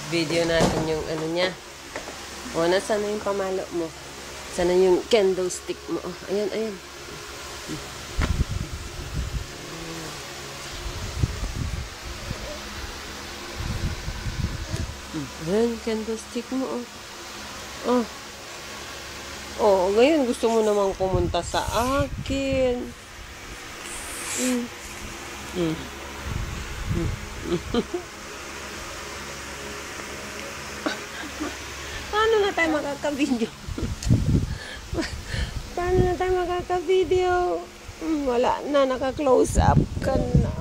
Video natin yung ano niya. O, nasaan na yung pamalo mo? Sana yung candle stick mo. Oh, ayan, ayan. Ayan, candle stick mo. Oh. Oh. Oh, ngayon gusto mo namang pumunta sa akin. Paano na tayo makaka-video? Paano na tayo makaka-video? Wala na, naka-close up ka na.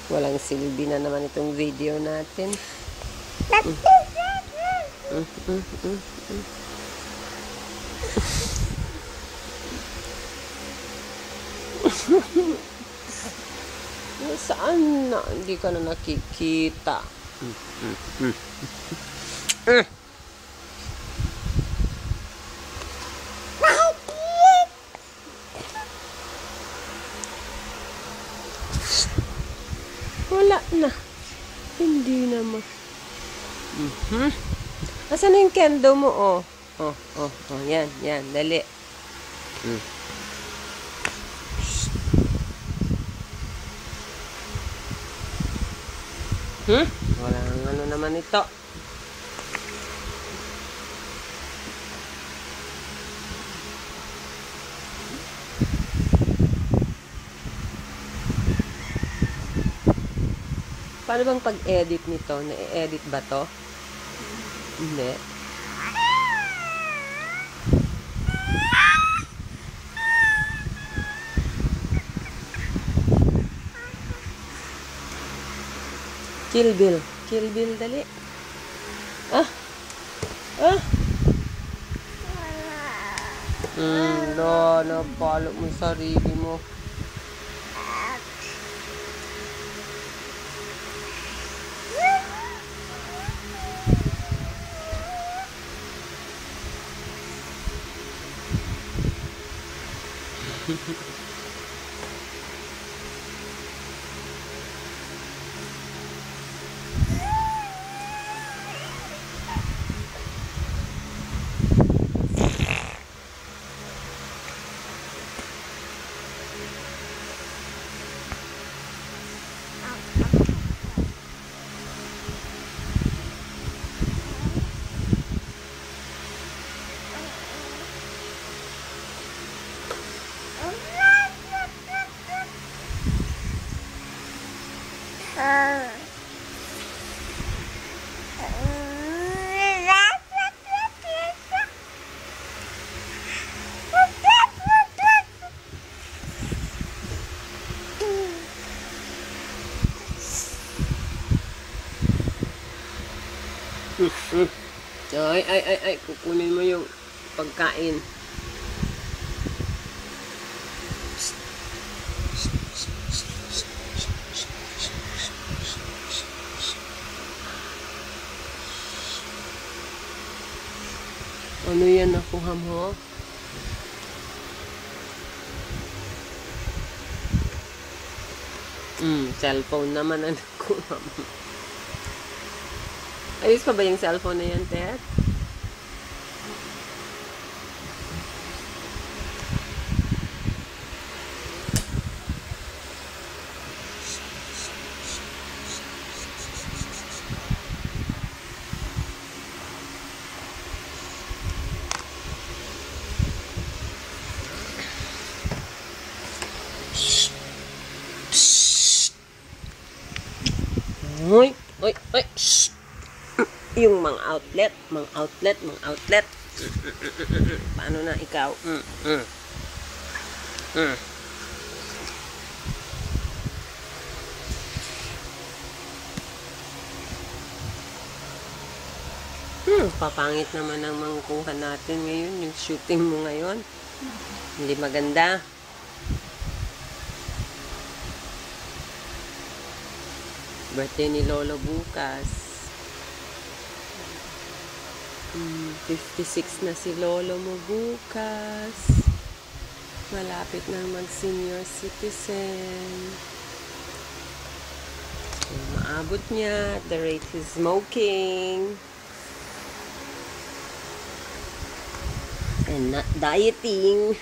Walang silbi na naman itong video natin. Saan na? Hindi ka na nakikita. Wala na. Hindi naman. Asan na yung kendo mo? Oh. Oh. Yan. Dali. Walang ano naman ito. Paano bang pag-edit nito? Na-edit ba to? Hindi. Kill Bill, dali. Napalo mo sarili mo. Ay, kukunin mo yung pagkain. Ano yan nakuha mo? Cellphone naman ang nakuha mo. Ayos pa ba yung cellphone na yan, Ted? Oy. Shh. Yung mga outlet. Paano na ikaw? Papangit naman ang mangkuha natin ngayon. Yung shooting mo ngayon. Hindi maganda. Birthday ni Lolo bukas. 56 na si Lolo mo bukas. Malapit na mag-senior citizen. naabot niya at the rate he's smoking. And not dieting.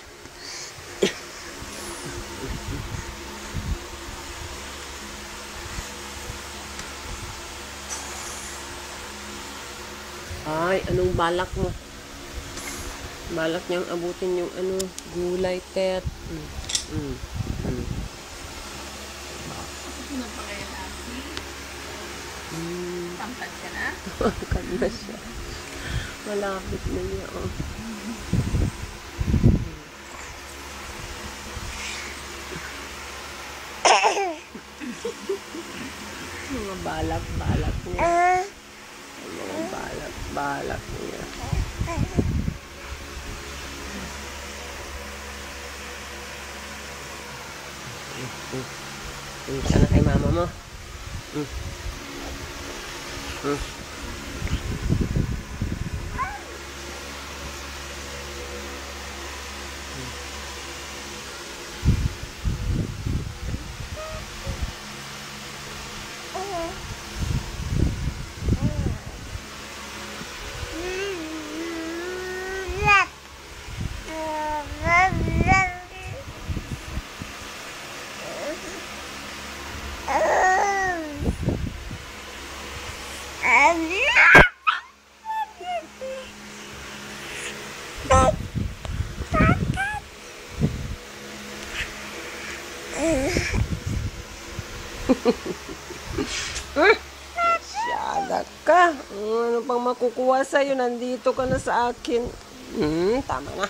Ay, anong balak mo? Balak niyang abutin yung gulay, Tet. Susunod pa kayo natin. Tangkad ka na? Tangkad na siya. Malapit na niya, oh. Mga balak-balak niya. Mga balak-balak niya. Punta na kay mama mo. Siyaga ka. Ano pang makukuha sa'yo? Nandito ka na sa akin. Tama na.